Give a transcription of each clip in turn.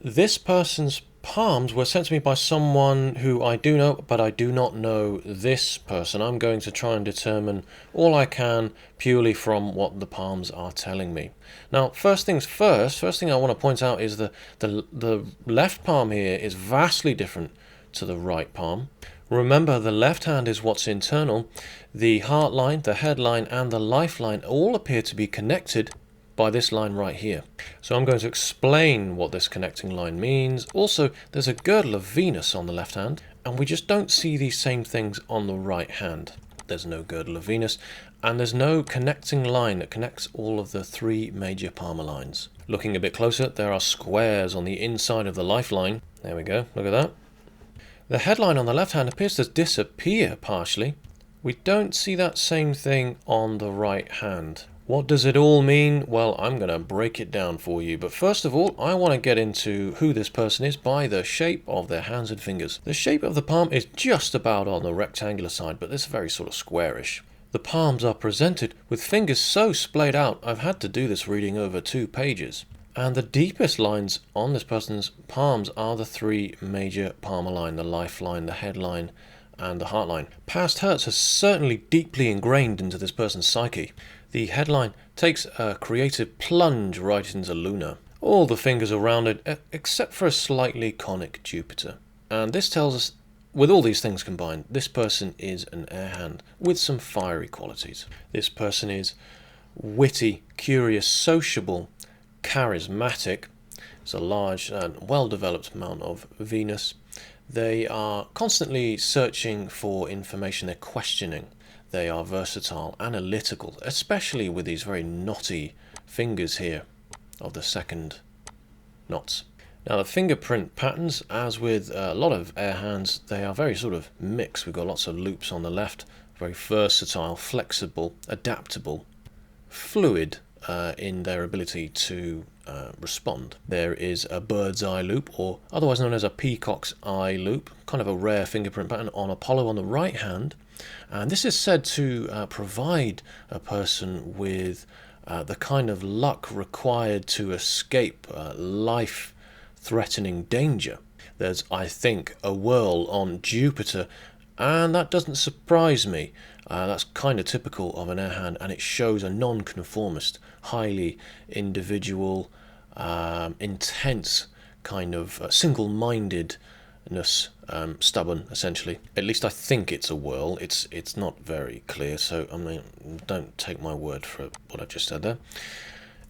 This person's palms were sent to me by someone who I do know, but I do not know this person. I'm going to try and determine all I can purely from what the palms are telling me. Now, first things first, first thing I want to point out is the left palm here is vastly different to the right palm. Remember, the left hand is what's internal. The heart line, the head line, and the lifeline all appear to be connected by this line right here. So I'm going to explain what this connecting line means. Also, there's a girdle of Venus on the left hand, and we just don't see these same things on the right hand. There's no girdle of Venus, and there's no connecting line that connects all of the three major palmar lines. Looking a bit closer, there are squares on the inside of the lifeline. There we go, look at that. The headline on the left hand appears to disappear partially. We don't see that same thing on the right hand. What does it all mean? Well, I'm going to break it down for you. But first of all, I want to get into who this person is by the shape of their hands and fingers. The shape of the palm is just about on the rectangular side, but it's very sort of squarish. The palms are presented with fingers so splayed out, I've had to do this reading over 2 pages. And the deepest lines on this person's palms are the three major palmar line, the lifeline, the headline, and the heartline. Past hurts are certainly deeply ingrained into this person's psyche. The headline takes a creative plunge right into Luna. All the fingers are rounded except for a slightly conic Jupiter. And this tells us, with all these things combined, this person is an air hand with some fiery qualities. This person is witty, curious, sociable, charismatic. There's a large and well-developed amount of Venus. They are constantly searching for information. They're questioning. They are versatile, analytical, especially with these very knotty fingers here of the second knots. Now the fingerprint patterns, as with a lot of air hands, they are very sort of mixed. We've got lots of loops on the left, very versatile, flexible, adaptable, fluid in their ability to respond. There is a bird's eye loop, or otherwise known as a peacock's eye loop, kind of a rare fingerprint pattern on Apollo on the right hand. And this is said to provide a person with the kind of luck required to escape life-threatening danger. There's, I think, a whirl on Jupiter, and that doesn't surprise me. That's kind of typical of an air hand, and it shows a non-conformist, highly individual, intense kind of single-mindedness, stubborn, essentially. At least I think it's a whirl. It's not very clear, so I mean, don't take my word for what I've just said there.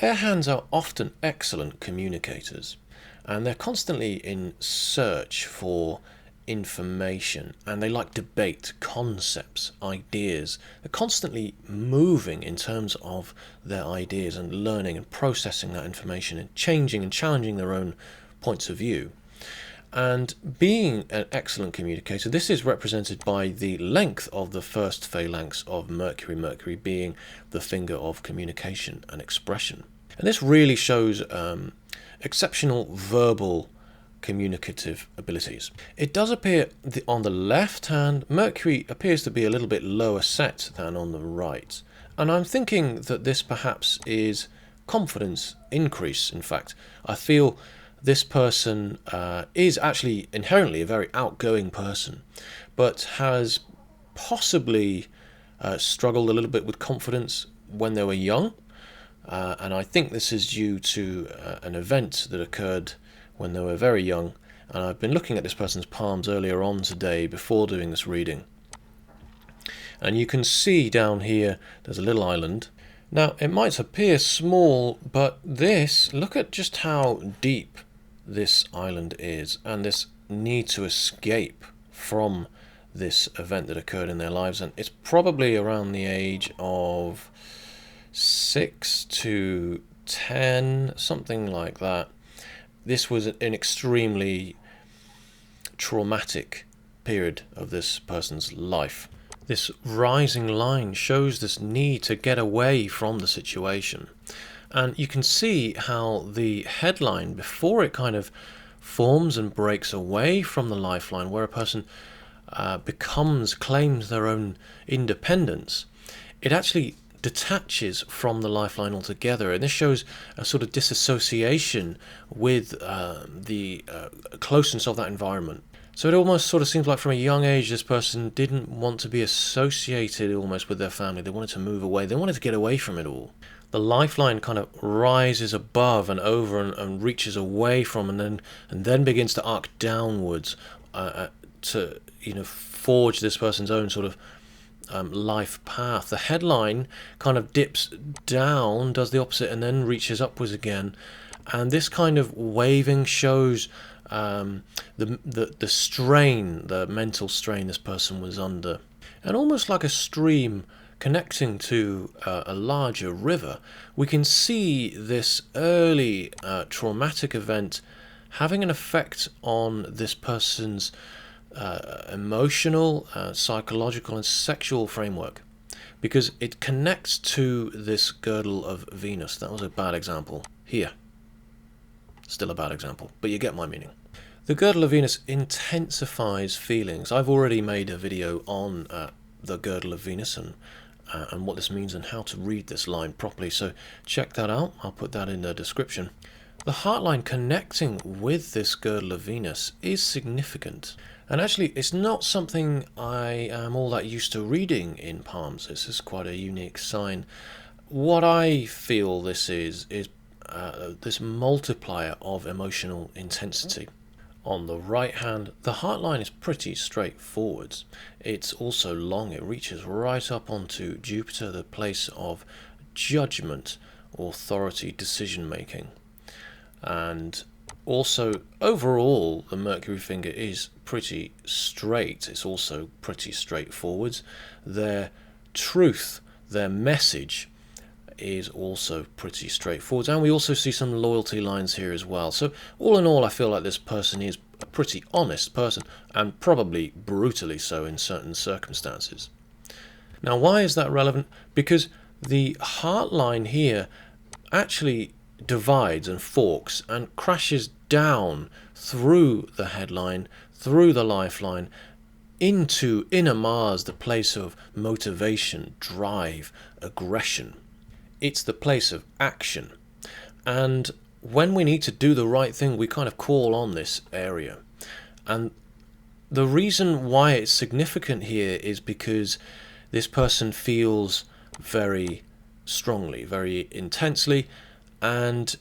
Air hands are often excellent communicators, and they're constantly in search for information, and they like debate, concepts, ideas. They're constantly moving in terms of their ideas and learning and processing that information and changing and challenging their own points of view. And being an excellent communicator, this is represented by the length of the first phalanx of Mercury, Mercury being the finger of communication and expression. And this really shows exceptional verbal communicative abilities. It does appear on the left hand, Mercury appears to be a little bit lower set than on the right. And I'm thinking that this perhaps is confidence increase. In fact, I feel this person is actually inherently a very outgoing person, but has possibly struggled a little bit with confidence when they were young. And I think this is due to an event that occurred when they were very young. And I've been looking at this person's palms earlier on today before doing this reading. And you can see down here, there's a little island. Now, it might appear small, but look at just how deep this island is, and this need to escape from this event that occurred in their lives. And it's probably around the age of 6 to 10, something like that. This was an extremely traumatic period of this person's life. This rising line shows this need to get away from the situation. And you can see how the headline, before it kind of forms and breaks away from the lifeline, where a person claims their own independence, it actually detaches from the lifeline altogether, and this shows a sort of disassociation with the closeness of that environment. So it almost sort of seems like from a young age this person didn't want to be associated almost with their family. They wanted to move away. They wanted to get away from it all. The lifeline kind of rises above and over and reaches away from and then begins to arc downwards to forge this person's own sort of life path. The headline kind of dips down, does the opposite, and then reaches upwards again. And this kind of waving shows the strain, the mental strain this person was under. And almost like a stream connecting to a larger river, we can see this early traumatic event having an effect on this person's emotional, psychological and sexual framework, because it connects to this girdle of Venus. That was a bad example. Here, still a bad example, but you get my meaning. The girdle of Venus intensifies feelings. I've already made a video on the girdle of Venus and what this means and how to read this line properly, so check that out. I'll put that in the description. The heart line connecting with this girdle of Venus is significant. And actually, it's not something I am all that used to reading in palms. This is quite a unique sign. What I feel this is this multiplier of emotional intensity. On the right hand, the heart line is pretty straightforward. It's also long. It reaches right up onto Jupiter, the place of judgment, authority, decision making. And also, overall, the Mercury finger is pretty straight. It's also pretty straightforward. Their truth, their message is also pretty straightforward. And we also see some loyalty lines here as well. So all in all, I feel like this person is a pretty honest person, and probably brutally so in certain circumstances. Now, why is that relevant? Because the heart line here actually divides and forks and crashes down through the headline, through the lifeline, into inner Mars, the place of motivation, drive, aggression. It's the place of action. And when we need to do the right thing, we kind of call on this area. And the reason why it's significant here is because this person feels very strongly, very intensely, and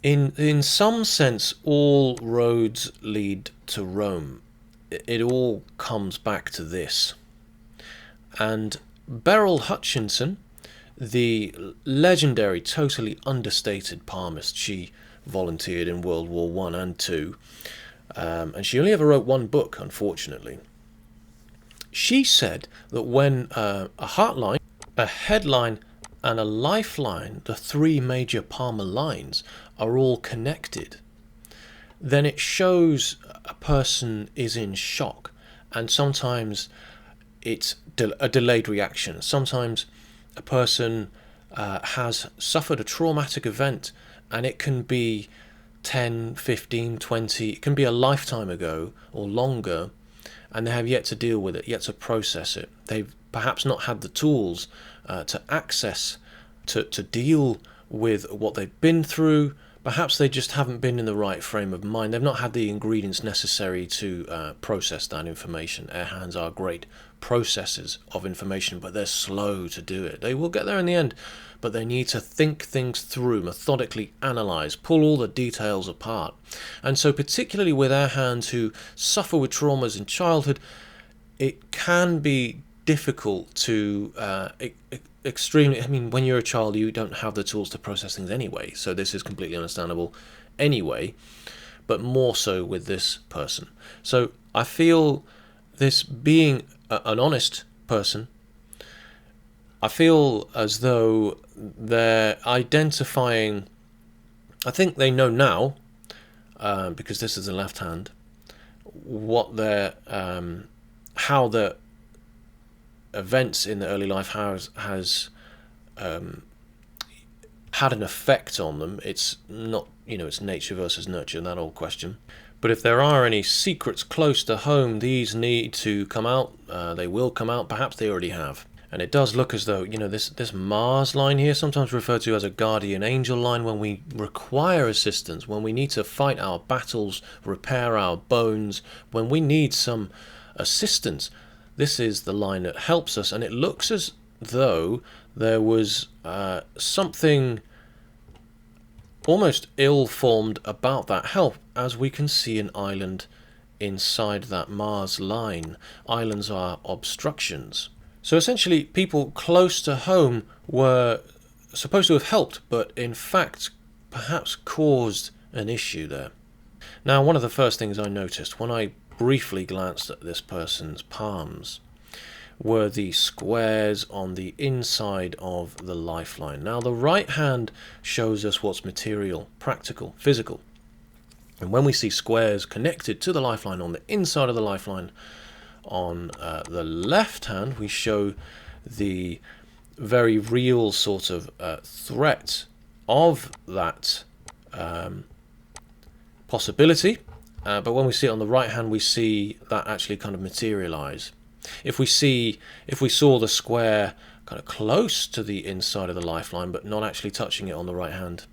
in some sense, all roads lead to Rome. It all comes back to this. And Beryl Hutchinson, the legendary, totally understated palmist, she volunteered in World War I and II, and she only ever wrote one book, unfortunately. She said that when a heart line, a headline, and a lifeline, the three major palmar lines, are all connected, then it shows a person is in shock, and sometimes it's a delayed reaction. Sometimes a person has suffered a traumatic event, and it can be 10, 15, 20, it can be a lifetime ago or longer, and they have yet to deal with it, yet to process it. They've perhaps not had the tools to access, to deal with what they've been through. Perhaps they just haven't been in the right frame of mind. They've not had the ingredients necessary to process that information. Air hands are great processors of information, but they're slow to do it. They will get there in the end, but they need to think things through, methodically analyze, pull all the details apart. And so particularly with air hands who suffer with traumas in childhood, it can be difficult to extremely, I mean, when you're a child, you don't have the tools to process things anyway, so this is completely understandable anyway, but more so with this person. So I feel this being an honest person, I feel as though they're identifying, I think they know now, because this is the left hand, what their, how the events in the early life has had an effect on them. It's not, it's nature versus nurture, that old question. But if there are any secrets close to home, these need to come out. They will come out. Perhaps they already have. And it does look as though, this Mars line here, sometimes referred to as a guardian angel line, when we require assistance, when we need to fight our battles, repair our bones, when we need some assistance, this is the line that helps us. And it looks as though there was something almost ill-formed about that help, as we can see an island inside that Mars line. Islands are obstructions. So essentially, people close to home were supposed to have helped, but in fact, perhaps caused an issue there. Now, one of the first things I noticed when I briefly glanced at this person's palms were the squares on the inside of the lifeline. Now, the right hand shows us what's material, practical, physical. And when we see squares connected to the lifeline on the inside of the lifeline, on the left hand, we show the very real sort of threat of that possibility. But when we see it on the right hand, we see that actually kind of materialize. If we saw the square kind of close to the inside of the lifeline, but not actually touching it on the right hand,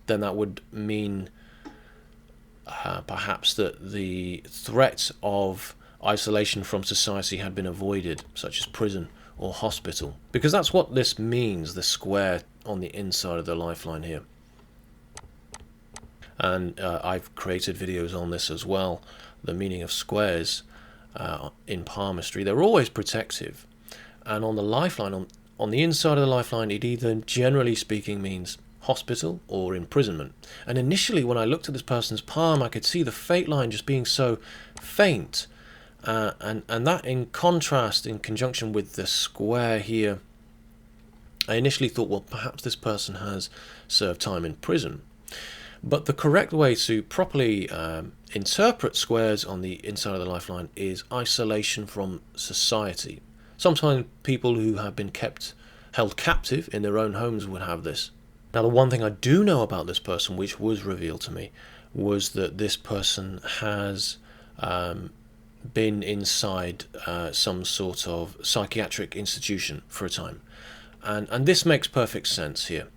then that would mean perhaps that the threat of isolation from society had been avoided, such as prison or hospital. Because that's what this means, the square on the inside of the lifeline here. And I've created videos on this as well, the meaning of squares in palmistry. They're always protective. And on the lifeline, on the inside of the lifeline, it either, generally speaking, means hospital or imprisonment. And initially, when I looked at this person's palm, I could see the fate line just being so faint. And that, in contrast, in conjunction with the square here, I initially thought, well, perhaps this person has served time in prison. But the correct way to properly interpret squares on the inside of the lifeline is isolation from society. Sometimes people who have been held captive in their own homes would have this. Now, the one thing I do know about this person, which was revealed to me, was that this person has been inside some sort of psychiatric institution for a time. And this makes perfect sense here.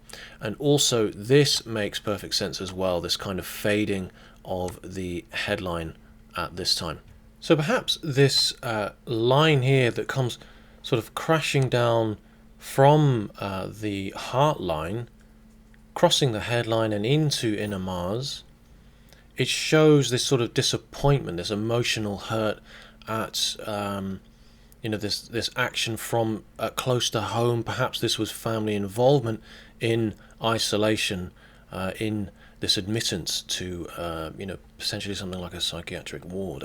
And also, this makes perfect sense as well, this kind of fading of the headline at this time. So perhaps this line here that comes sort of crashing down from the heart line, crossing the headline and into inner Mars, it shows this sort of disappointment, this emotional hurt at this action from close to home. Perhaps this was family involvement in isolation, in this admittance to potentially something like a psychiatric ward.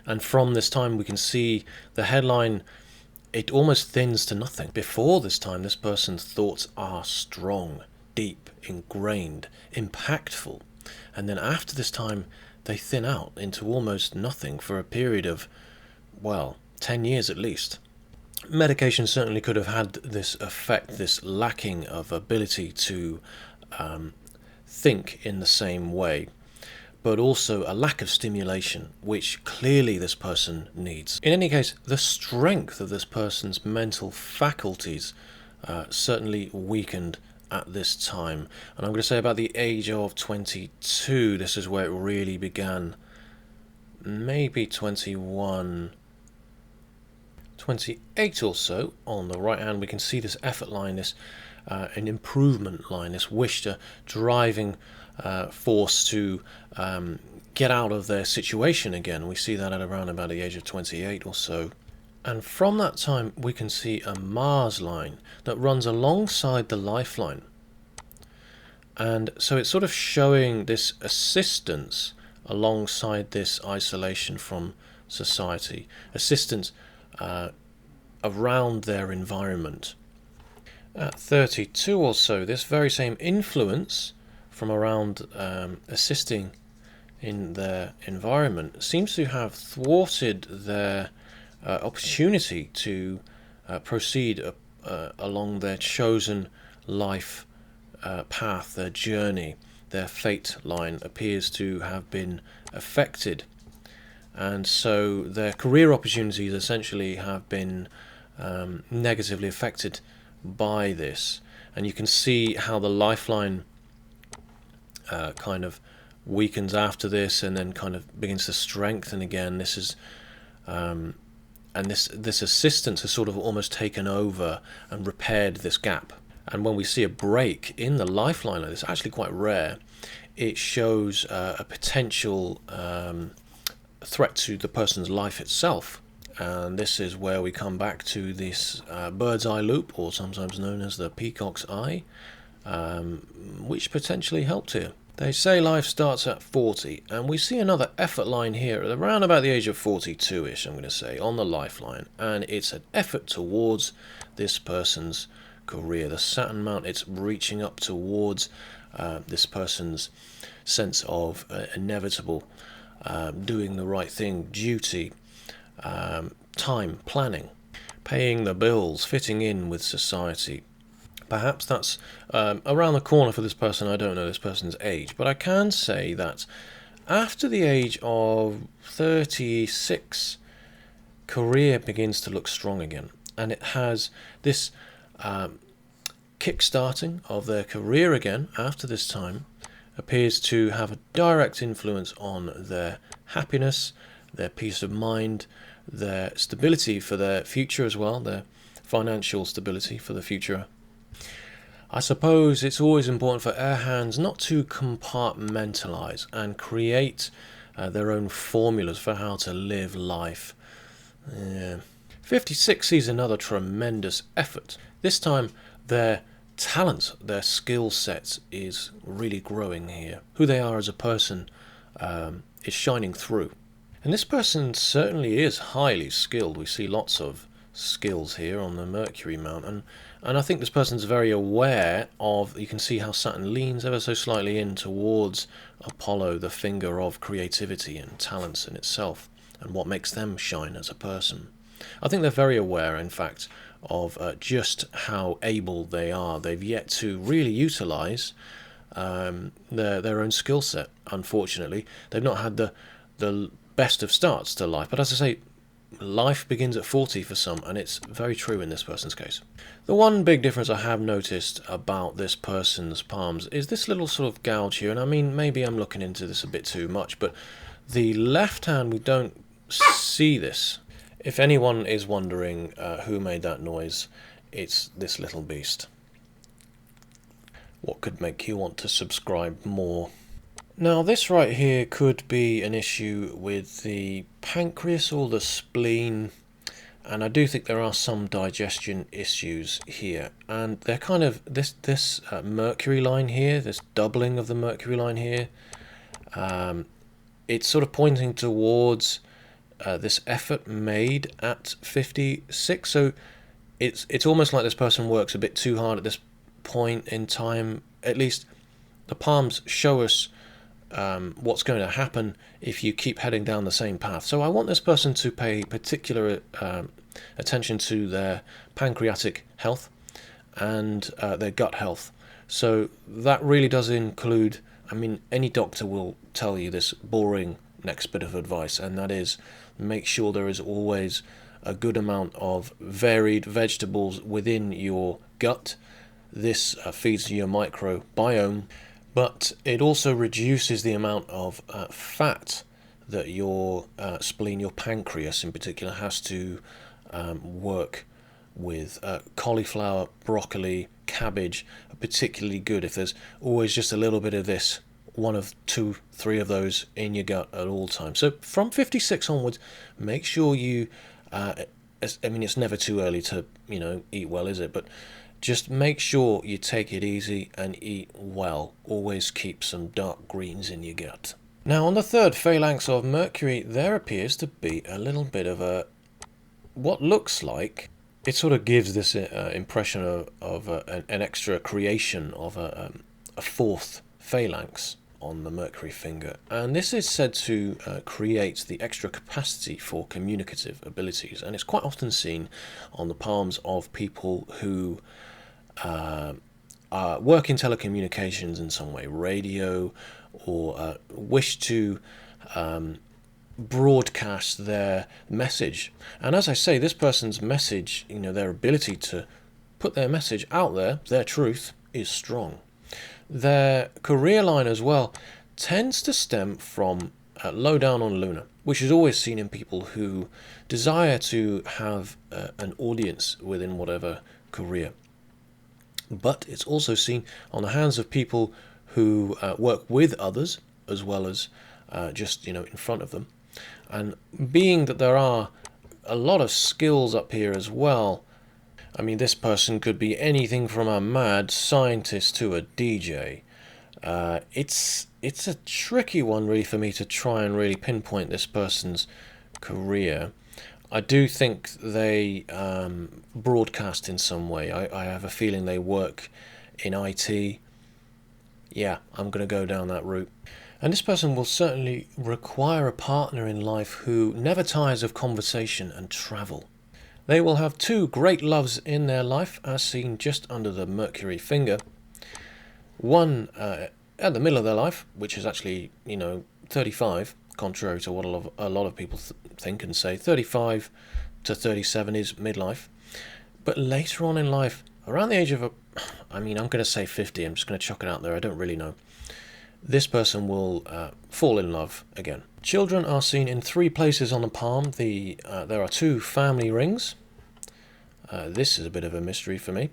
And from this time we can see the headline, it almost thins to nothing. Before this time, this person's thoughts are strong, deep, ingrained, impactful. And then after this time, they thin out into almost nothing for a period of, 10 years at least. Medication certainly could have had this effect, this lacking of ability to think in the same way, but also a lack of stimulation, which clearly this person needs. In any case, the strength of this person's mental faculties certainly weakened at this time. And I'm going to say about the age of 22, this is where it really began. Maybe 21, 28 or so. On the right hand, we can see this effort line, this an improvement line, this wish to driving force to get out of their situation again. We see that at around about the age of 28 or so. And from that time, we can see a Mars line that runs alongside the lifeline. And so it's sort of showing this assistance alongside this isolation from society, assistance around their environment. At 32 or so, this very same influence from around assisting in their environment seems to have thwarted their opportunity to proceed along their chosen life path, their journey. Their fate line appears to have been affected, and so their career opportunities essentially have been negatively affected by this. And you can see how the lifeline kind of weakens after this, and then kind of begins to strengthen again. This is and this assistance has sort of almost taken over and repaired this gap. And when we see a break in the lifeline like this, actually quite rare, it shows a potential threat to the person's life itself. And this is where we come back to this bird's eye loop, or sometimes known as the peacock's eye, which potentially helped here. They say life starts at 40, and we see another effort line here at around about the age of 42-ish, I'm going to say, on the lifeline. And it's an effort towards this person's career. The Saturn mount, it's reaching up towards this person's sense of inevitable, doing the right thing, duty, time, planning, paying the bills, fitting in with society. Perhaps that's around the corner for this person. I don't know this person's age, but I can say that after the age of 36, career begins to look strong again, and it has this kick-starting of their career again after this time appears to have a direct influence on their happiness, their peace of mind, their stability for their future as well, their financial stability for the future. I suppose it's always important for air hands not to compartmentalize and create their own formulas for how to live life. 56 sees another tremendous effort. This time their talent, their skill set is really growing here. Who they are as a person is shining through. And this person certainly is highly skilled. We see lots of skills here on the Mercury mount, and I think this person's very aware of, you can see how Saturn leans ever so slightly in towards Apollo, the finger of creativity and talents in itself, and what makes them shine as a person. I think they're very aware, in fact, of just how able they are. They've yet to really utilize their own skill set, unfortunately. They've not had the best of starts to life, but as I say, life begins at 40 for some, and it's very true in this person's case. The one big difference I have noticed about this person's palms is this little sort of gouge here, and I mean, maybe I'm looking into this a bit too much, but the left hand, we don't see this. If anyone is wondering who made that noise, it's this little beast. What could make you want to subscribe more? Now, this right here could be an issue with the pancreas or the spleen, and I do think there are some digestion issues here. And they're kind of this Mercury line here, this doubling of the Mercury line here, it's sort of pointing towards this effort made at 56. So it's almost like this person works a bit too hard at this point in time. At least the palms show us what's going to happen if you keep heading down the same path. So I want this person to pay particular attention to their pancreatic health and their gut health. So that really does include, I mean, any doctor will tell you this boring next bit of advice, and that is make sure there is always a good amount of varied vegetables within your gut. This feeds your microbiome, but it also reduces the amount of fat that your spleen, your pancreas in particular, has to work with. Cauliflower, broccoli, cabbage are particularly good if there's always just a little bit of this, one of 2, 3 of those in your gut at all times. So from 56 onwards, make sure you, I mean, it's never too early to, eat well, is it? But just make sure you take it easy and eat well. Always keep some dark greens in your gut. Now, on the third phalanx of Mercury, there appears to be a little bit of what looks like, it sort of gives this impression of an extra creation of a fourth phalanx on the Mercury finger. And this is said to create the extra capacity for communicative abilities. And it's quite often seen on the palms of people who work in telecommunications in some way, radio, or wish to broadcast their message. And as I say, this person's message, their ability to put their message out there, their truth, is strong. Their career line as well tends to stem from low down on lunar, which is always seen in people who desire to have an audience within whatever career. But it's also seen on the hands of people who work with others as well as just in front of them. And being that there are a lot of skills up here as well, I mean, this person could be anything from a mad scientist to a DJ. It's a tricky one really for me to try and really pinpoint this person's career. I do think they broadcast in some way. I have a feeling they work in IT. Yeah, I'm going to go down that route. And this person will certainly require a partner in life who never tires of conversation and travel. They will have two great loves in their life, as seen just under the Mercury finger. One at the middle of their life, which is actually, 35, contrary to what a lot of people think and say. 35 to 37 is midlife. But later on in life, around the age of, I'm going to say 50, I'm just going to chuck it out there, I don't really know. This person will fall in love again. Children are seen in 3 places on the palm. There are 2 family rings. This is a bit of a mystery for me.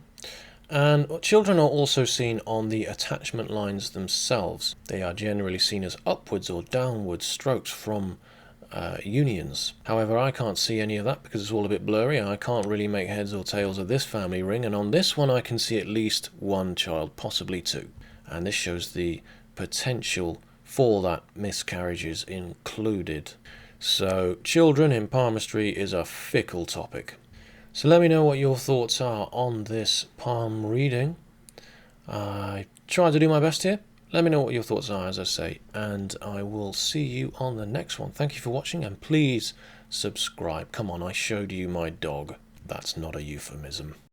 And children are also seen on the attachment lines themselves. They are generally seen as upwards or downwards strokes from unions. However, I can't see any of that because it's all a bit blurry. I can't really make heads or tails of this family ring. And on this one I can see at least 1 child, possibly 2. And this shows the potential for that miscarriage is included. So children in palmistry is a fickle topic. So let me know what your thoughts are on this palm reading. I tried to do my best here. Let me know what your thoughts are, as I say, and I will see you on the next one. Thank you for watching, and please subscribe. Come on, I showed you my dog. That's not a euphemism.